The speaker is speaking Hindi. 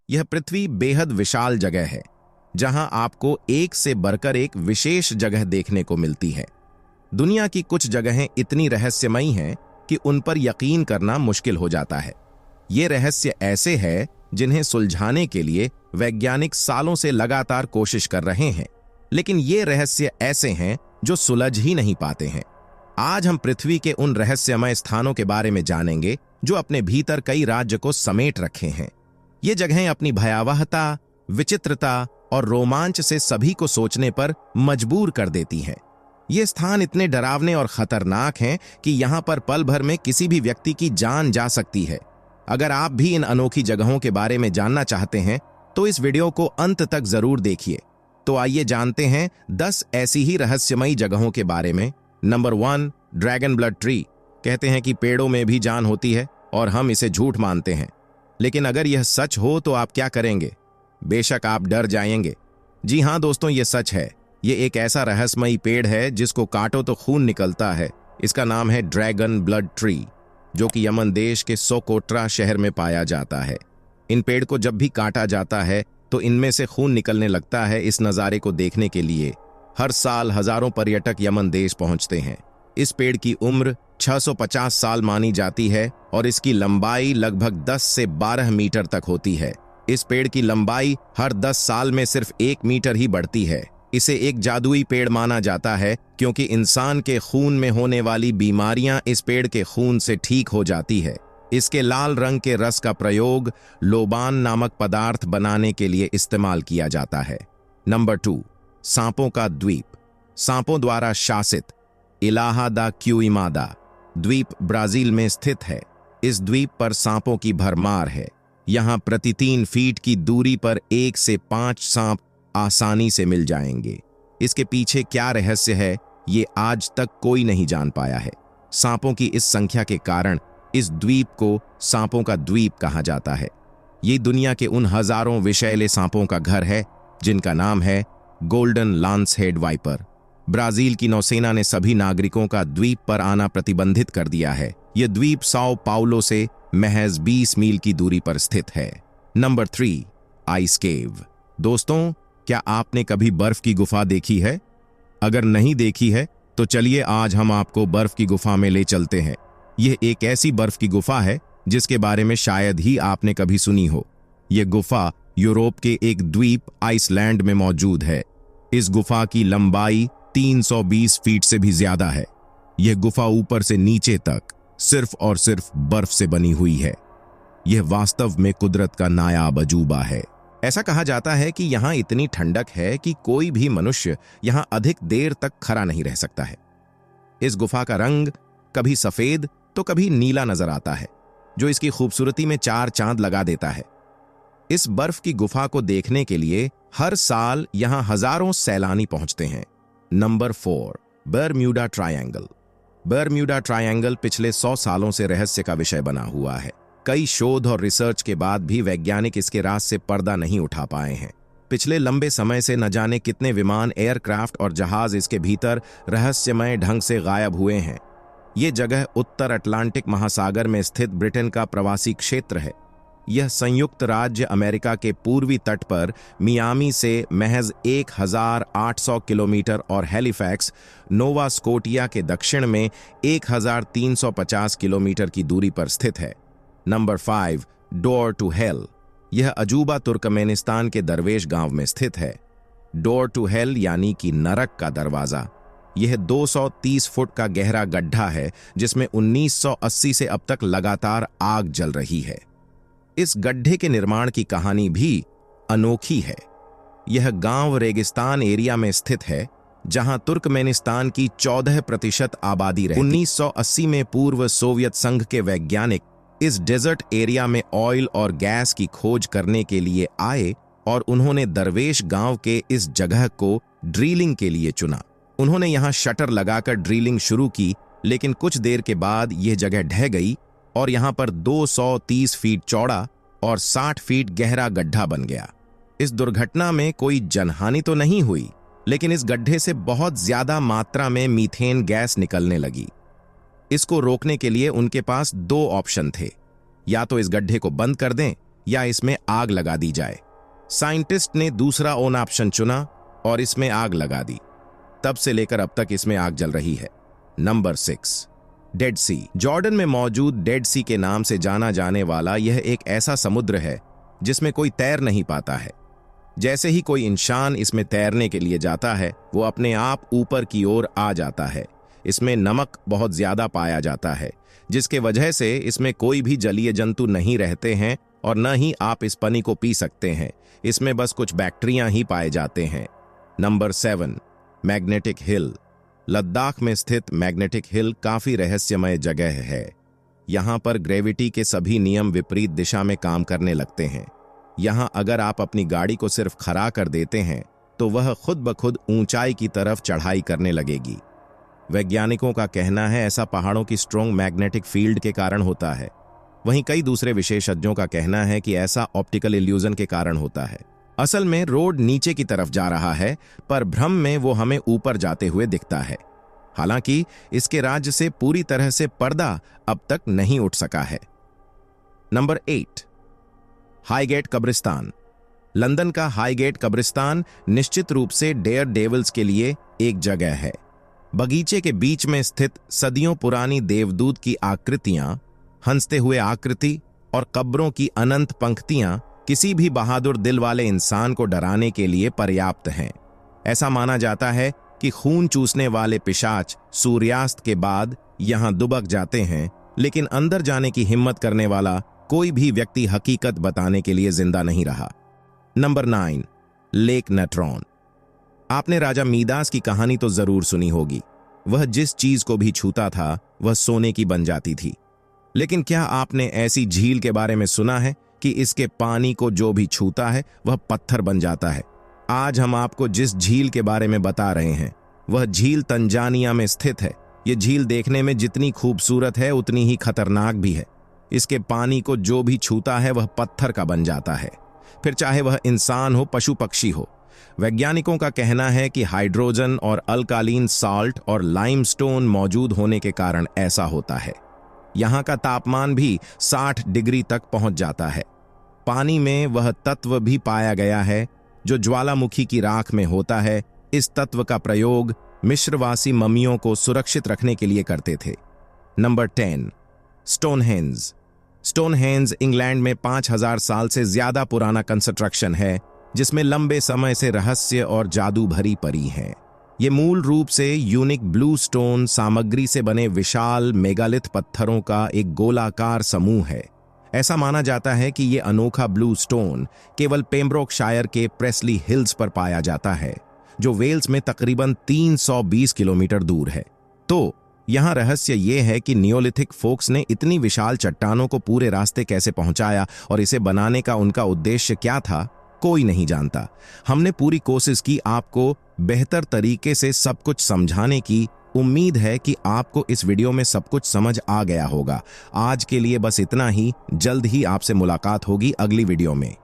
यह पृथ्वी बेहद विशाल जगह है, जहां आपको एक से बढ़कर एक विशेष जगह देखने को मिलती है। दुनिया की कुछ जगहें इतनी रहस्यमयी हैं कि उन पर यकीन करना मुश्किल हो जाता है। ये रहस्य ऐसे हैं जिन्हें सुलझाने के लिए वैज्ञानिक सालों से लगातार कोशिश कर रहे हैं, लेकिन ये रहस्य ऐसे हैं जो सुलझ ही नहीं पाते हैं। आज हम पृथ्वी के उन रहस्यमय स्थानों के बारे में जानेंगे जो अपने भीतर कई राज्य को समेट रखे हैं। ये जगहें अपनी भयावहता, विचित्रता और रोमांच से सभी को सोचने पर मजबूर कर देती हैं। ये स्थान इतने डरावने और खतरनाक हैं कि यहाँ पर पल भर में किसी भी व्यक्ति की जान जा सकती है। अगर आप भी इन अनोखी जगहों के बारे में जानना चाहते हैं तो इस वीडियो को अंत तक जरूर देखिए। तो आइए जानते हैं 10 ऐसी ही रहस्यमयी जगहों के बारे में। Number 1, dragon blood tree. कहते हैं कि पेड़ों में भी जान होती है और हम इसे झूठ मानते हैं, लेकिन अगर यह सच हो तो आप क्या करेंगे? बेशक आप डर जाएंगे। जी हाँ दोस्तों, ये सच है। ये एक ऐसा रहस्यमयी पेड़ है जिसको काटो तो खून निकलता है। इसका नाम है ड्रैगन ब्लड ट्री, जो कि यमन देश के सोकोट्रा शहर में पाया जाता है। इन पेड़ को जब भी काटा जाता है तो इनमें से खून निकलने लगता है। इस नज़ारे को देखने के लिए हर साल हजारों पर्यटक यमन देश पहुंचते हैं। इस पेड़ की उम्र 650 साल मानी जाती है और इसकी लंबाई लगभग 10 से 12 मीटर तक होती है। इस पेड़ की लंबाई हर 10 साल में सिर्फ 1 मीटर ही बढ़ती है। इसे एक जादुई पेड़ माना जाता है क्योंकि इंसान के खून में होने वाली बीमारियां इस पेड़ के खून से ठीक हो जाती है। इसके लाल रंग के रस का प्रयोग लोबान नामक पदार्थ बनाने के लिए इस्तेमाल किया जाता है। नंबर 2, सांपों का द्वीप। सांपों द्वारा शासित इलाहा दा क्यूइमादा द्वीप ब्राजील में स्थित है। इस द्वीप पर सांपों की भरमार है। यहाँ प्रति 3 फीट की दूरी पर 1 से 5 सांप आसानी से मिल जाएंगे। इसके पीछे क्या रहस्य है, ये आज तक कोई नहीं जान पाया है। सांपों की इस संख्या के कारण इस द्वीप को सांपों का द्वीप कहा जाता है। ये दुनिया के उन हजारों विषैले सांपों का घर है जिनका नाम है golden lance head viper. Brazil की नौसेना ने सभी नागरिकों का द्वीप पर आना प्रतिबंधित कर दिया है। यह द्वीप साओ पाउलो से महज 20 मील की दूरी पर स्थित है। नंबर 3, आइस केव। दोस्तों, क्या आपने कभी बर्फ की गुफा देखी है? अगर नहीं देखी है तो चलिए आज हम आपको बर्फ की गुफा में ले चलते हैं। यह एक ऐसी बर्फ की गुफा है जिसके बारे में शायद ही आपने कभी सुनी हो। यह गुफा यूरोप के एक द्वीप आइसलैंड में मौजूद है। इस गुफा की लंबाई 320 फीट से भी ज्यादा है। यह गुफा ऊपर से नीचे तक सिर्फ और सिर्फ बर्फ से बनी हुई है। यह वास्तव में कुदरत का नायाब अजूबा है। ऐसा कहा जाता है कि यहाँ इतनी ठंडक है कि कोई भी मनुष्य यहाँ अधिक देर तक खड़ा नहीं रह सकता है। इस गुफा का रंग कभी सफेद तो कभी नीला नजर आता है, जो इसकी खूबसूरती में 4 चांद लगा देता है। इस बर्फ की गुफा को देखने के लिए हर साल यहाँ हजारों सैलानी पहुंचते हैं। Number 4, Bermuda triangle. Bermuda triangle पिछले 100 सालों से रहस्य का विषय बना हुआ है। कई शोध और रिसर्च के बाद भी वैज्ञानिक इसके राज से पर्दा नहीं उठा पाए हैं। पिछले लंबे समय से न जाने कितने विमान, एयरक्राफ्ट और जहाज इसके भीतर रहस्यमय ढंग से गायब हुए हैं। ये जगह उत्तर अटलांटिक महासागर में स्थित ब्रिटेन का प्रवासी क्षेत्र है। यह संयुक्त राज्य अमेरिका के पूर्वी तट पर मियामी से महज 1800 किलोमीटर और हैलिफैक्स, नोवा स्कोटिया के दक्षिण में 1350 किलोमीटर की दूरी पर स्थित है। Number 5, door to hell. यह अजूबा तुर्कमेनिस्तान के दरवेश गांव में स्थित है। डोर टू हेल यानी कि नरक का दरवाजा। यह 230 फुट का गहरा गड्ढा है जिसमें 1980 से अब तक लगातार आग जल रही है। इस गड्ढे के निर्माण की कहानी भी अनोखी है। यह गांव रेगिस्तान एरिया में स्थित है जहां तुर्कमेनिस्तान की 14% आबादी रहती। 1980 में पूर्व सोवियत संघ के वैज्ञानिक इस डेजर्ट एरिया में ऑयल और गैस की खोज करने के लिए आए और उन्होंने दरवेश गांव के इस जगह को ड्रिलिंग के लिए चुना। उन्होंने यहां शटर लगाकर ड्रिलिंग शुरू की, लेकिन कुछ देर के बाद यह जगह ढह गई और यहां पर 230 फीट चौड़ा और 60 फीट गहरा गड्ढा बन गया। इस दुर्घटना में कोई जनहानि तो नहीं हुई, लेकिन इस गड्ढे से बहुत ज्यादा मात्रा में मीथेन गैस निकलने लगी। इसको रोकने के लिए उनके पास 2 ऑप्शन थे, या तो इस गड्ढे को बंद कर दें या इसमें आग लगा दी जाए। साइंटिस्ट ने दूसरा ओन ऑप्शन चुना और इसमें आग लगा दी। तब से लेकर अब तक इसमें आग जल रही है। नंबर 6, डेड सी। जॉर्डन में मौजूद डेड सी के नाम से जाना जाने वाला यह एक ऐसा समुद्र है जिसमें कोई तैर नहीं पाता है। जैसे ही कोई इंसान इसमें तैरने के लिए जाता है, वो अपने आप ऊपर की ओर आ जाता है। इसमें नमक बहुत ज्यादा पाया जाता है, जिसके वजह से इसमें कोई भी जलीय जंतु नहीं रहते हैं और न ही आप इस पानी को पी सकते हैं। इसमें बस कुछ बैक्टीरिया ही पाए जाते हैं। Number 7, magnetic hill. लद्दाख में स्थित मैग्नेटिक हिल काफी रहस्यमय जगह है। यहाँ पर ग्रेविटी के सभी नियम विपरीत दिशा में काम करने लगते हैं। यहाँ अगर आप अपनी गाड़ी को सिर्फ खड़ा कर देते हैं तो वह खुद ब खुद ऊंचाई की तरफ चढ़ाई करने लगेगी। वैज्ञानिकों का कहना है ऐसा पहाड़ों की स्ट्रॉन्ग मैग्नेटिक फील्ड के कारण होता है। वहीं कई दूसरे विशेषज्ञों का कहना है कि ऐसा ऑप्टिकल इल्यूजन के कारण होता है। असल में रोड नीचे की तरफ जा रहा है, पर भ्रम में वो हमें ऊपर जाते हुए दिखता है। हालांकि इसके राज्य से पूरी तरह से पर्दा अब तक नहीं उठ सका है। नंबर 8, हाईगेट कब्रिस्तान। लंदन का हाईगेट कब्रिस्तान निश्चित रूप से डेयर डेविल्स के लिए एक जगह है। बगीचे के बीच में स्थित सदियों पुरानी देवदूत की आकृतियां, हंसते हुए आकृति और कब्रों की अनंत पंक्तियां किसी भी बहादुर दिल वाले इंसान को डराने के लिए पर्याप्त हैं। ऐसा माना जाता है कि खून चूसने वाले पिशाच सूर्यास्त के बाद यहां दुबक जाते हैं, लेकिन अंदर जाने की हिम्मत करने वाला कोई भी व्यक्ति हकीकत बताने के लिए जिंदा नहीं रहा। Number 9, lake Natron. आपने राजा मीदास की कहानी तो जरूर सुनी होगी। वह जिस चीज को भी छूता था वह सोने की बन जाती थी। लेकिन क्या आपने ऐसी झील के बारे में सुना है कि इसके पानी को जो भी छूता है वह पत्थर बन जाता है? आज हम आपको जिस झील के बारे में बता रहे हैं वह झील तंजानिया में स्थित है। यह झील देखने में जितनी खूबसूरत है उतनी ही खतरनाक भी है। इसके पानी को जो भी छूता है वह पत्थर का बन जाता है, फिर चाहे वह इंसान हो, पशु पक्षी हो। वैज्ञानिकों का कहना है कि हाइड्रोजन और अल्कालीन साल्ट और लाइमस्टोन मौजूद होने के कारण ऐसा होता है। यहाँ का तापमान भी 60 डिग्री तक पहुंच जाता है। पानी में वह तत्व भी पाया गया है जो ज्वालामुखी की राख में होता है। इस तत्व का प्रयोग मिस्रवासी मम्मियों को सुरक्षित रखने के लिए करते थे। Number 10, Stonehenge. स्टोनहेंज इंग्लैंड में 5000 साल से ज्यादा पुराना कंस्ट्रक्शन है, जिसमें लंबे समय से रहस्य और जादू भरी पड़ी हैं। ये मूल रूप से यूनिक ब्लू स्टोन सामग्री से बने विशाल मेगालिथ पत्थरों का एक गोलाकार समूह है। ऐसा माना जाता है कि ये अनोखा ब्लू स्टोन केवल पेम्ब्रोकशायर के प्रेस्ली हिल्स पर पाया जाता है, जो वेल्स में तकरीबन 320 किलोमीटर दूर है। तो यहाँ रहस्य ये है कि नियोलिथिक फोक्स ने इतनी विशाल चट्टानों को पूरे रास्ते कैसे पहुंचाया और इसे बनाने का उनका उद्देश्य क्या था, कोई नहीं जानता। हमने पूरी कोशिश की आपको बेहतर तरीके से सब कुछ समझाने की। उम्मीद है कि आपको इस वीडियो में सब कुछ समझ आ गया होगा। आज के लिए बस इतना ही। जल्द ही आपसे मुलाकात होगी अगली वीडियो में।